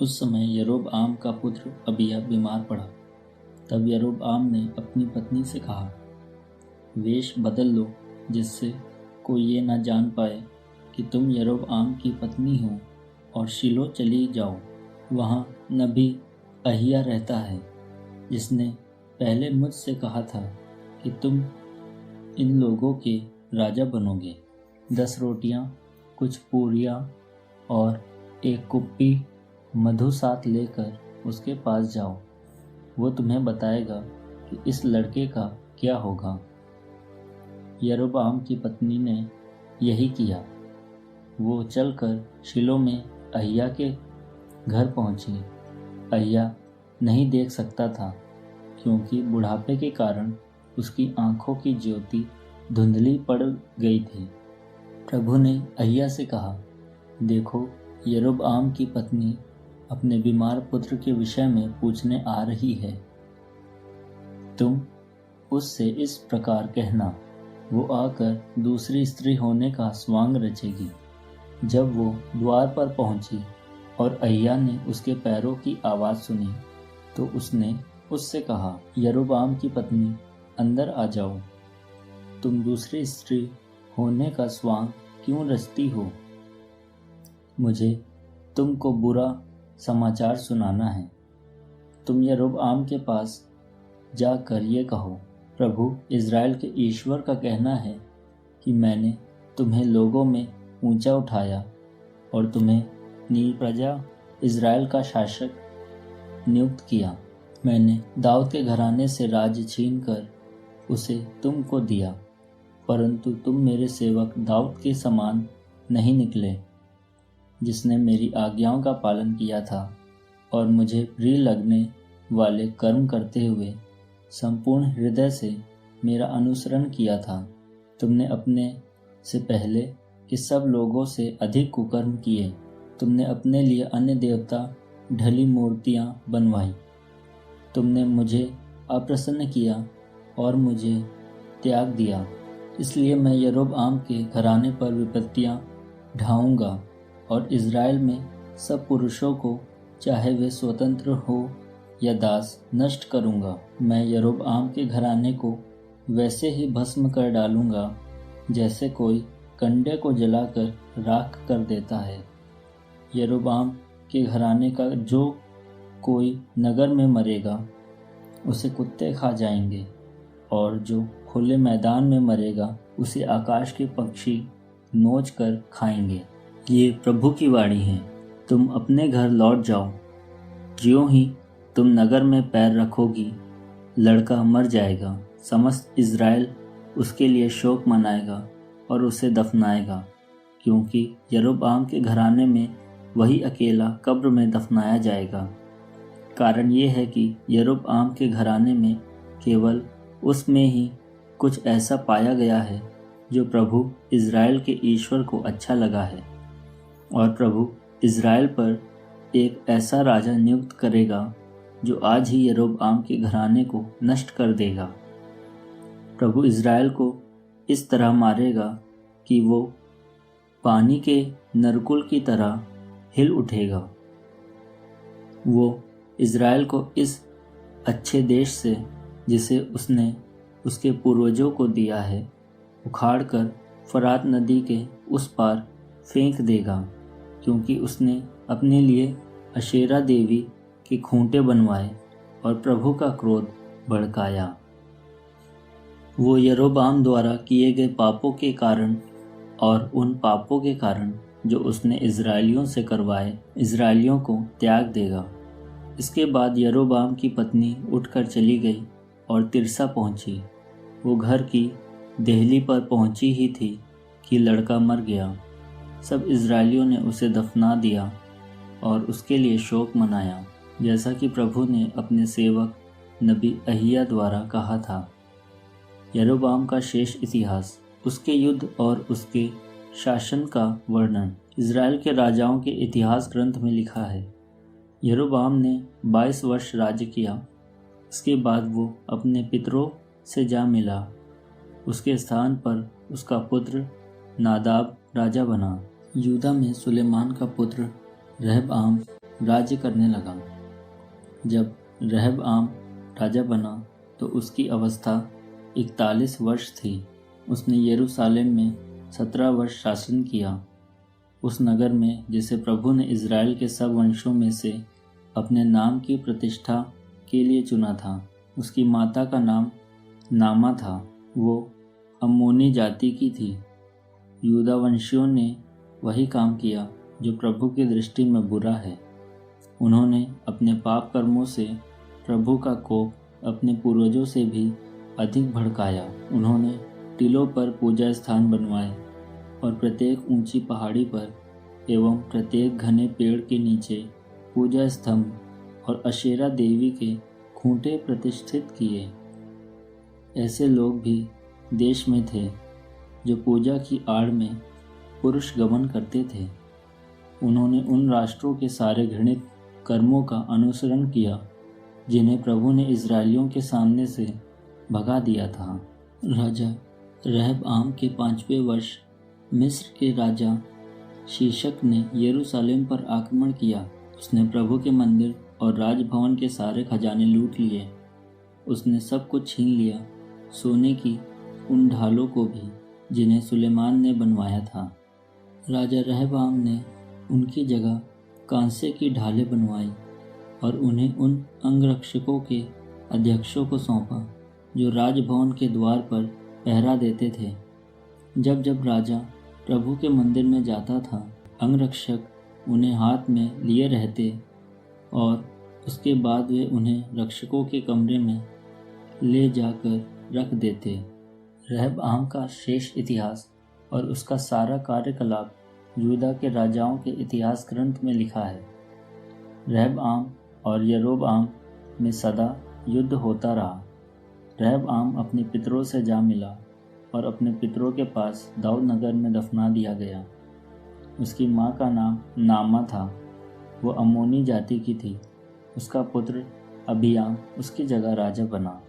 उस समय यरोबआम का पुत्र अबिय्याह बीमार पड़ा। तब यरोबआम ने अपनी पत्नी से कहा, वेश बदल लो, जिससे कोई ये न जान पाए कि तुम यरोबआम की पत्नी हो, और शीलो चली जाओ। वहाँ नबी अहिय्याह रहता है, जिसने पहले मुझसे कहा था कि तुम इन लोगों के राजा बनोगे। 10 रोटियां, कुछ पूरियां और एक कुप्पी मधु साथ लेकर उसके पास जाओ। वो तुम्हें बताएगा कि इस लड़के का क्या होगा। यरोबआम की पत्नी ने यही किया। वो चलकर शीलो में अहिय्याह के घर पहुंची। अहिय्याह नहीं देख सकता था, क्योंकि बुढ़ापे के कारण उसकी आंखों की ज्योति धुंधली पड़ गई थी। प्रभु ने अहिय्याह से कहा, देखो, यरोबआम की पत्नी अपने बीमार पुत्र के विषय में पूछने आ रही है। तुम उससे इस प्रकार कहना, वो आकर दूसरी स्त्री होने का स्वांग रचेगी। जब वो द्वार पर पहुंची और अहिय्याह ने उसके पैरों की आवाज़ सुनी, तो उसने उससे कहा, यरोबआम की पत्नी, अंदर आ जाओ। तुम दूसरी स्त्री होने का स्वांग क्यों रचती हो? मुझे तुमको बुरा समाचार सुनाना है। तुम यरोबआम के पास जाकर ये कहो, प्रभु इज़राइल के ईश्वर का कहना है कि मैंने तुम्हें लोगों में ऊंचा उठाया और तुम्हें नी प्रजा इज़राइल का शासक नियुक्त किया। मैंने दाऊद के घराने से राज्य छीनकर उसे तुमको दिया, परंतु तुम मेरे सेवक दाऊद के समान नहीं निकले, जिसने मेरी आज्ञाओं का पालन किया था और मुझे प्रिय लगने वाले कर्म करते हुए संपूर्ण हृदय से मेरा अनुसरण किया था। तुमने अपने से पहले के सब लोगों से अधिक कुकर्म किए। तुमने अपने लिए अन्य देवता ढली मूर्तियां बनवाई। तुमने मुझे अप्रसन्न किया और मुझे त्याग दिया। इसलिए मैं यरोबआम के घराने पर विपत्तियां ढाऊंगा और इज़राइल में सब पुरुषों को, चाहे वे स्वतंत्र हो या दास, नष्ट करूंगा। मैं यरोबआम के घराने को वैसे ही भस्म कर डालूंगा जैसे कोई कंडे को जलाकर राख कर देता है। यरोबआम के घराने का जो कोई नगर में मरेगा उसे कुत्ते खा जाएंगे, और जो खुले मैदान में मरेगा उसे आकाश के पक्षी नोच कर खाएंगे। ये प्रभु की वाणी है। तुम अपने घर लौट जाओ। ज्यों ही तुम नगर में पैर रखोगी, लड़का मर जाएगा। समस्त इज़राइल उसके लिए शोक मनाएगा और उसे दफनाएगा, क्योंकि यरोबआम के घराने में वही अकेला कब्र में दफनाया जाएगा। कारण ये है कि यरोबआम के घराने में केवल उसमें ही कुछ ऐसा पाया गया है जो प्रभु इज़राइल के ईश्वर को अच्छा लगा है, और प्रभु इज़राइल पर एक ऐसा राजा नियुक्त करेगा जो आज ही यरोबआम के घराने को नष्ट कर देगा। प्रभु इज़राइल को इस तरह मारेगा कि वो पानी के नरकुल की तरह हिल उठेगा। वो इज़राइल को इस अच्छे देश से, जिसे उसने उसके पूर्वजों को दिया है, उखाड़कर फरात नदी के उस पार फेंक देगा, क्योंकि उसने अपने लिए अशेरा देवी के खूंटे बनवाए और प्रभु का क्रोध भड़काया। वो यरोबआम द्वारा किए गए पापों के कारण और उन पापों के कारण जो उसने इज़राइलियों से करवाए, इज़राइलियों को त्याग देगा। इसके बाद यरोबआम की पत्नी उठकर चली गई और तिर्सा पहुंची। वो घर की देहली पर पहुंची ही थी कि लड़का मर गया। सब इज़राइलियों ने उसे दफना दिया और उसके लिए शोक मनाया, जैसा कि प्रभु ने अपने सेवक नबी अहिय्याह द्वारा कहा था। यरोबआम का शेष इतिहास, उसके युद्ध और उसके शासन का वर्णन इज़राइल के राजाओं के इतिहास ग्रंथ में लिखा है। यरोबआम ने 22 वर्ष राज्य किया। इसके बाद वो अपने पितरों से जा मिला। उसके स्थान पर उसका पुत्र नादाब राजा बना। यूदा में सुलेमान का पुत्र रहबाम राज्य करने लगा। जब रहबाम राजा बना तो उसकी अवस्था 41 वर्ष थी। उसने यरूशलेम में 17 वर्ष शासन किया। उस नगर में जिसे प्रभु ने इज़राइल के सब वंशों में से अपने नाम की प्रतिष्ठा के लिए चुना था। उसकी माता का नाम नामा था। वो अम्मोनी जाति की थी। यूदा वंशियों ने वही काम किया जो प्रभु की दृष्टि में बुरा है। उन्होंने अपने पाप कर्मों से प्रभु का कोप अपने पूर्वजों से भी अधिक भड़काया। उन्होंने टीलों पर पूजा स्थान बनवाए और प्रत्येक ऊंची पहाड़ी पर एवं प्रत्येक घने पेड़ के नीचे पूजा स्तंभ और अशेरा देवी के खूंटे प्रतिष्ठित किए। ऐसे लोग भी देश में थे जो पूजा की आड़ में पुरुष गमन करते थे। उन्होंने उन राष्ट्रों के सारे घृणित कर्मों का अनुसरण किया जिन्हें प्रभु ने इज़राइलियों के सामने से भगा दिया था। राजा रहबाम के 5वें वर्ष मिस्र के राजा शीशक ने यरूशलेम पर आक्रमण किया। उसने प्रभु के मंदिर और राजभवन के सारे खजाने लूट लिए। उसने सब कुछ छीन लिया, सोने की उन ढालों को भी जिन्हें सुलेमान ने बनवाया था। राजा रहबाम ने उनकी जगह कांसे की ढालें बनवाई और उन्हें उन अंगरक्षकों के अध्यक्षों को सौंपा जो राजभवन के द्वार पर पहरा देते थे। जब जब राजा प्रभु के मंदिर में जाता था, अंगरक्षक उन्हें हाथ में लिए रहते और उसके बाद वे उन्हें रक्षकों के कमरे में ले जाकर रख देते। रहबाम का शेष इतिहास और उसका सारा कार्यकलाप यूदा के राजाओं के इतिहास ग्रंथ में लिखा है। रहबाम और यरोबाम में सदा युद्ध होता रहा। रहबाम अपने पितरों से जा मिला और अपने पितरों के पास दाऊद नगर में दफना दिया गया। उसकी माँ का नाम नामा था। वो अम्मोनी जाति की थी। उसका पुत्र अबियाम उसकी जगह राजा बना।